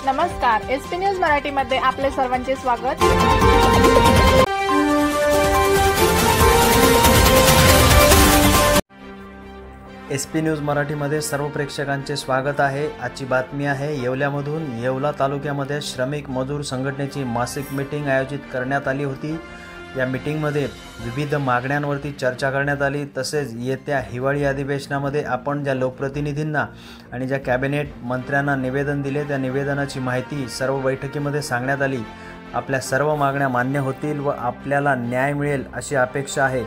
नमस्कार, SP news मराठीमध्ये आपले सर्वांचे स्वागत। एसपी न्यूज मराठीमध्ये सर्व प्रेक्षकांचे स्वागत आहे। आजची बातमी आहे येवल्यामधून। येवला तालुक्यामध्ये श्रमिक मजूर संघटनेची मासिक मीटिंग आयोजित करण्यात आली होती। या मीटिंगमध्ये विविध मागण्यांवरती चर्चा करण्यात आली। तसेच येत्या हिवाळी अधिवेशनामध्ये आपण ज्या लोकप्रतिनिधींना आणि ज्या कॅबिनेट मंत्र्यांना निवेदन दिले त्या निवेदनाची माहिती सर्व बैठकीमध्ये सांगण्यात आली। आपल्या सर्व मागण्या मान्य होतील व आपल्याला न्याय मिळेल अशी अपेक्षा आहे।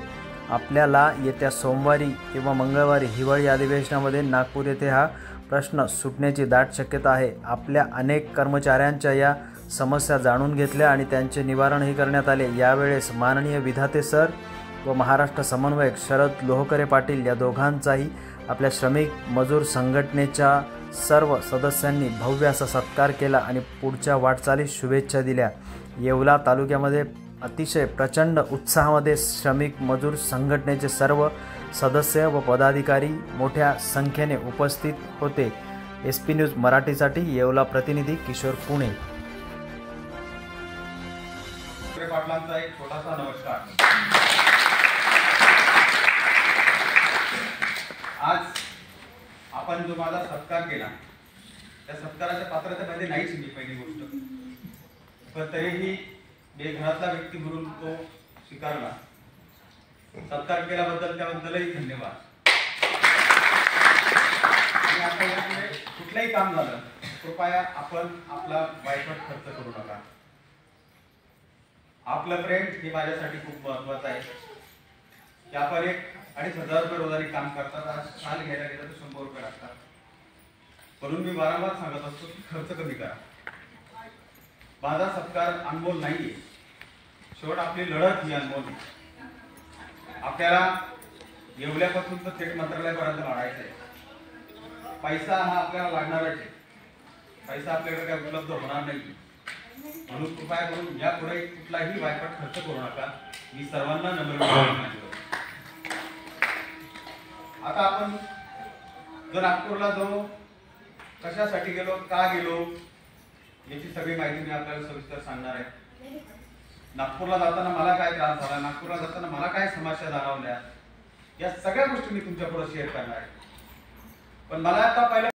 आपल्याला येत्या सोमवारी किंवा मंगळवारी हिवाळी अधिवेशनामध्ये नागपूर येथे हा प्रश्न सुटण्याची दाट शक्यता आहे। आपल्या अनेक कर्मचाऱ्यांच्या या समस्या जाणून घेतल्या आणि त्यांचे निवारणही करण्यात आले। यावेळेस माननीय विधाते सर व महाराष्ट्र समन्वयक शरद लोहकरे पाटील या दोघांचाही आपल्या श्रमिक मजूर संघटनेच्या सर्व सदस्यांनी भव्य असा सत्कार केला आणि पुढच्या वाटचालीस शुभेच्छा दिल्या। येवला तालुक्यामध्ये अतिशय प्रचंड उत्साहामध्ये श्रमिक मजूर संघटनेचे सर्व सदस्य व पदाधिकारी मोठ्या संख्येने उपस्थित होते। एसपी न्यूज मराठीसाठी येवला प्रतिनिधी किशोर पुणे। पाटलांचा एक छोटासा नमस्कार। आज आपण जो माझा सत्कार केला त्या सत्काराच्या पात्रतेमध्ये नाहीच मी पहिली गोष्ट, पण तरीही मी घरातला व्यक्ती म्हणून तो स्वीकारला। सत्कार केल्याबद्दल त्याबद्दलही धन्यवाद। आणि आता यापुढे कुठलंही काम झालं कृपया आपण आपला वायफट खर्च करू नका। आपलं प्रेम हे माझ्यासाठी खूप महत्त्वाचं आहे की आपण 2,500 रुपये रोजाने काम करतात, आज साल घ्यायला गेलं तर 100 रुपये लागतात। म्हणून मी वारंवार सांगत असतो की खर्च कमी करा। माझा सत्कार अनमोल नाहीये, शेवट आपली लढत ही अनमोल आहे। आपल्याला येवल्यापासून तर थेट मंत्रालयापर्यंत लढायचं आहे। पैसा हा आपल्याला लागणारच आहे, पैसा आपल्याकडे काय उपलब्ध होणार नाही। म्हणून कृपया करून यापुढे कुठलाही वायफट खर्च करू नका। मी सर्वांना नम्र विनंती करतो। आता आपण जर नागपूरला जाऊ कशासाठी गेलो, का गेलो याची सगळी माहिती मी आपल्याला सविस्तर सांगणार आहे। नागपूरला जाताना मला काय त्रास झाला, नागपूरला जाताना मला काय समस्या जाणवल्या, या सगळ्या गोष्टी मी तुमच्या पुढे शेअर करणार आहे। पण मला आता पहिला